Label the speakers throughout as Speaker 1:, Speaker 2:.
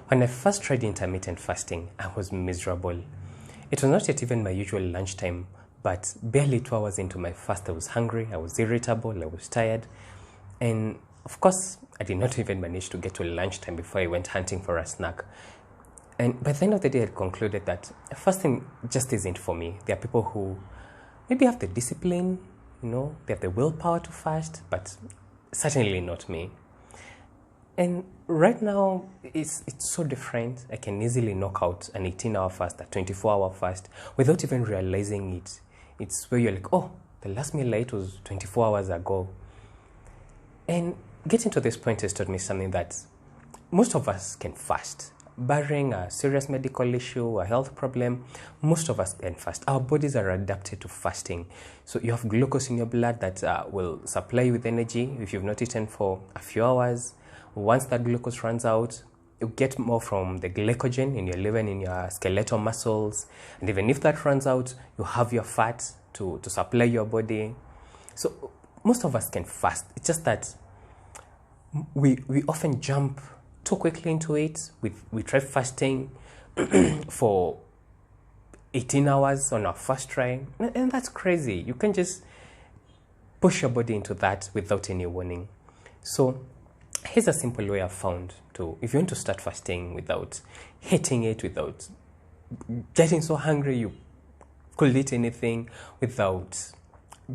Speaker 1: When I first tried intermittent fasting, I was miserable. It was not yet even my usual lunchtime, but barely 2 hours into my fast, I was hungry, I was irritable, I was tired. And of course, I did not even manage to get to lunchtime before I went hunting for a snack. And by the end of the day, I concluded that fasting just isn't for me. There are people who maybe have the discipline, they have the willpower to fast, but certainly not me. And right now, it's so different. I can easily knock out an 18-hour fast, a 24-hour fast, without even realizing it. It's where you're like, oh, the last meal I ate was 24 hours ago. And getting to this point has taught me something that most of us can fast. Barring a serious medical issue, a health problem, most of us can fast. Our bodies are adapted to fasting. So you have glucose in your blood that will supply you with energy if you've not eaten for a few hours. Once that glucose runs out, you get more from the glycogen in your liver and in your skeletal muscles. And even if that runs out, you have your fat to supply your body. So most of us can fast. It's just that we often jump too quickly into it. We try fasting for 18 hours on our first try. And that's crazy. You can just push your body into that without any warning. So here's a simple way I've found to, if you want to start fasting without hating it, without getting so hungry you could eat anything, without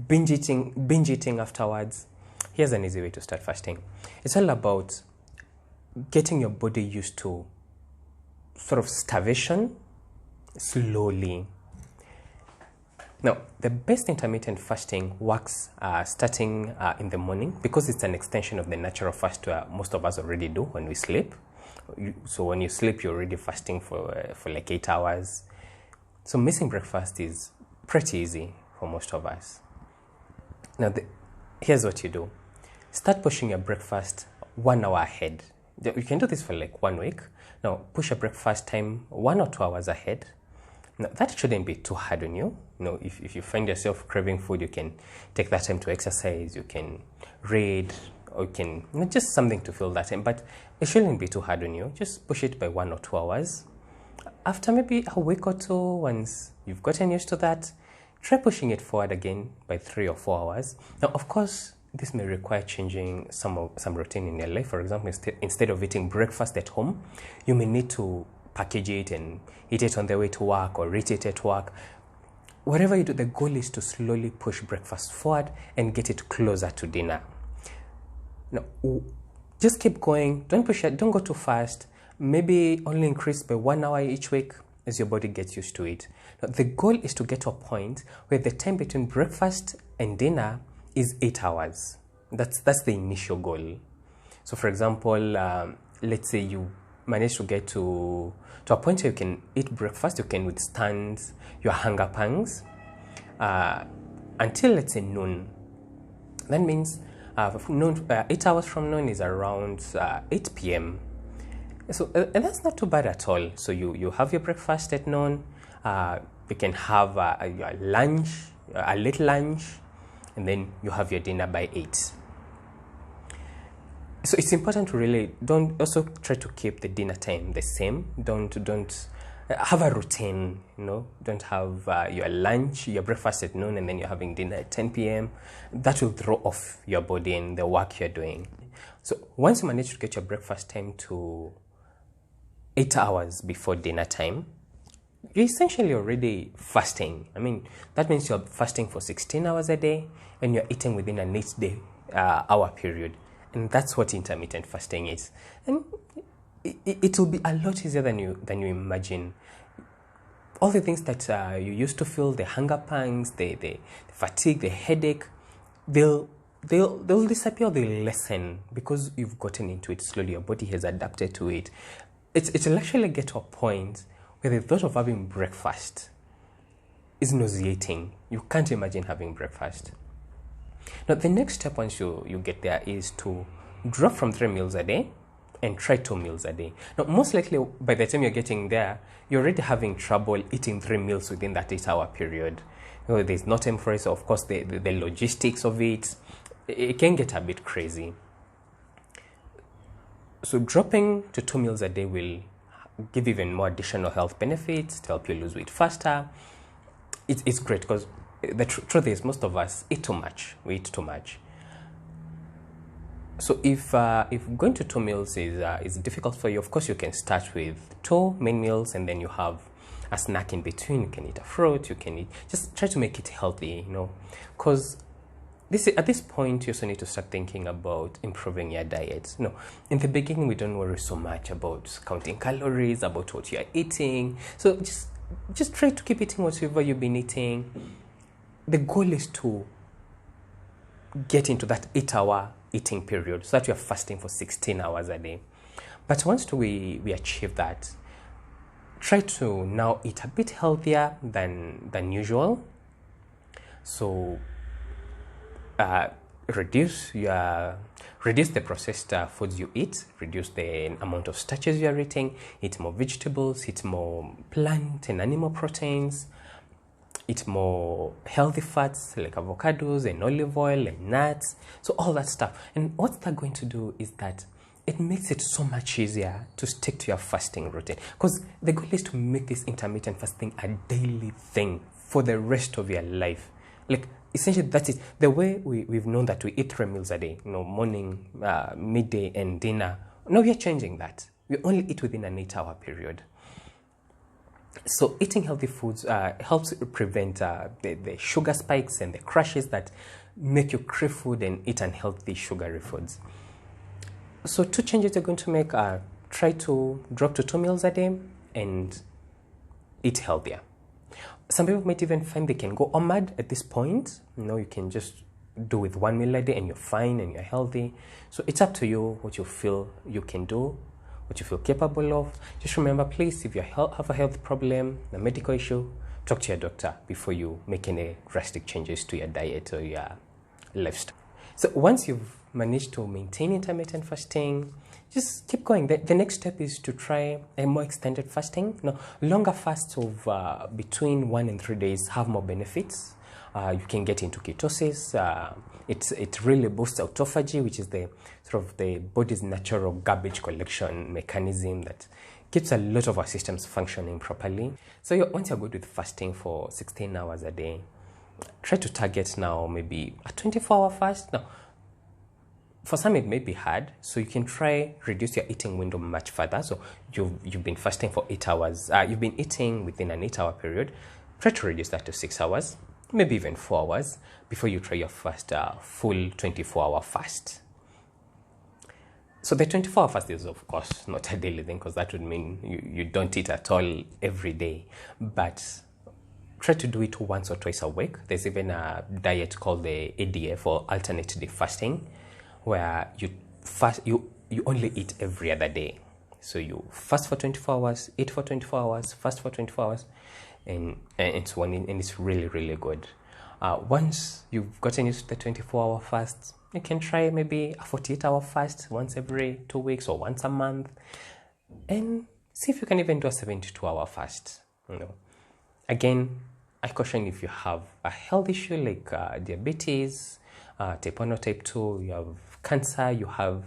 Speaker 1: binge eating afterwards, here's an easy way to start fasting. It's all about getting your body used to sort of starvation slowly. Now, the best intermittent fasting works starting in the morning, because it's an extension of the natural fast most of us already do when we sleep. So when you sleep, you're already fasting for like 8 hours. So missing breakfast is pretty easy for most of us. Now, here's what you do. Start pushing your breakfast 1 hour ahead. You can do this for like 1 week. Now, push your breakfast time 1 or 2 hours ahead. Now, that shouldn't be too hard on you. If you find yourself craving food, you can take that time to exercise, you can read, or you can, just something to fill that time. But it shouldn't be too hard on you. Just push it by 1 or 2 hours. After maybe a week or two, once you've gotten used to that, try pushing it forward again by 3 or 4 hours. Now, of course, this may require changing some routine in your life. For example, instead of eating breakfast at home, you may need to package it and eat it on the way to work or eat it at work. Whatever you do, the goal is to slowly push breakfast forward and get it closer to dinner. Now, just keep going. Don't push it. Don't go too fast. Maybe only increase by 1 hour each week as your body gets used to it. Now, the goal is to get to a point where the time between breakfast and dinner is 8 hours. That's the initial goal. So, for example, let's say you manage to get to a point where you can eat breakfast, you can withstand your hunger pangs until, let's say, noon. That means 8 hours from noon is around 8 p.m. So, and that's not too bad at all. So you have your breakfast at noon, you can have your lunch, a late lunch, and then you have your dinner by 8. So it's important to really don't also try to keep the dinner time the same. Don't have a routine. Don't have your breakfast at noon and then you're having dinner at 10 p.m. That will throw off your body and the work you're doing. So once you manage to get your breakfast time to 8 hours before dinner time, you're essentially already fasting. I mean, that means you're fasting for 16 hours a day and you're eating within an 8-day hour period. And that's what intermittent fasting is. And it will be a lot easier than you imagine. All the things that you used to feel, the hunger pangs, the fatigue, the headache, they'll disappear, they'll lessen because you've gotten into it slowly. Your body has adapted to it. It'll actually get to a point where the thought of having breakfast is nauseating. You can't imagine having breakfast. Now, the next step once you get there is to drop from 3 meals a day and try 2 meals a day. Now, most likely, by the time you're getting there, you're already having trouble eating 3 meals within that 8-hour period. There's no time for it, so of course, the logistics of it can get a bit crazy. So dropping to 2 meals a day will give even more additional health benefits to help you lose weight faster. It's great because the truth is most of us eat too much. We eat too much. So if going to 2 meals is difficult for you, of course you can start with 2 main meals and then you have a snack in between. You can eat a fruit. You can eat. Just try to make it healthy, because at this point you also need to start thinking about improving your diet. In the beginning we don't worry so much about counting calories, about what you are eating. So just try to keep eating whatever you've been eating. The goal is to get into that 8-hour eating period so that you're fasting for 16 hours a day. But once we achieve that, try to now eat a bit healthier than usual. So reduce the processed foods you eat, reduce the amount of starches you are eating, eat more vegetables, eat more plant and animal proteins, eat more healthy fats like avocados and olive oil and nuts. So all that stuff. And what they're going to do is that it makes it so much easier to stick to your fasting routine, because the goal is to make this intermittent fasting a daily thing for the rest of your life. Like, essentially, that is the way we've known that we eat 3 meals a day, morning, midday, and dinner. Now we are changing that. We only eat within an 8-hour period. So eating healthy foods helps prevent the sugar spikes and the crashes that make you crave food and eat unhealthy sugary foods. So 2 changes you're going to make are try to drop to 2 meals a day and eat healthier. Some people might even find they can go OMAD at this point. You can just do with 1 meal a day and you're fine and you're healthy. So it's up to you what you feel you can do, what you feel capable of. Just remember, please, if you have a health problem, a medical issue, talk to your doctor before you make any drastic changes to your diet or your lifestyle. So once you've managed to maintain intermittent fasting, just keep going. The next step is to try a more extended fasting. Longer fasts of between 1 and 3 days have more benefits. You can get into ketosis. It really boosts autophagy, which is the sort of the body's natural garbage collection mechanism that keeps a lot of our systems functioning properly. So once you're good with fasting for 16 hours a day, try to target now maybe a 24-hour fast. Now, for some it may be hard, so you can try reduce your eating window much further. So you've been fasting for 8 hours. You've been eating within an 8-hour period. Try to reduce that to 6 hours, maybe even 4 hours before you try your first full 24-hour fast. So the 24-hour fast is, of course, not a daily thing, because that would mean you don't eat at all every day. But try to do it once or twice a week. There's even a diet called the ADF, or alternate day fasting, where you only eat every other day. So you fast for 24 hours, eat for 24 hours, fast for 24 hours, and so on. And it's really, really good. Once you've gotten used to the 24-hour fast, you can try maybe a 48-hour fast once every 2 weeks or once a month, and see if you can even do a 72-hour fast. Again, I caution if you have a health issue like diabetes, type 1 or type 2, you have cancer, you have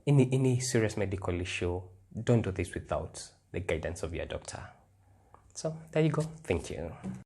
Speaker 1: any serious medical issue, don't do this without the guidance of your doctor. So there you go. Thank you.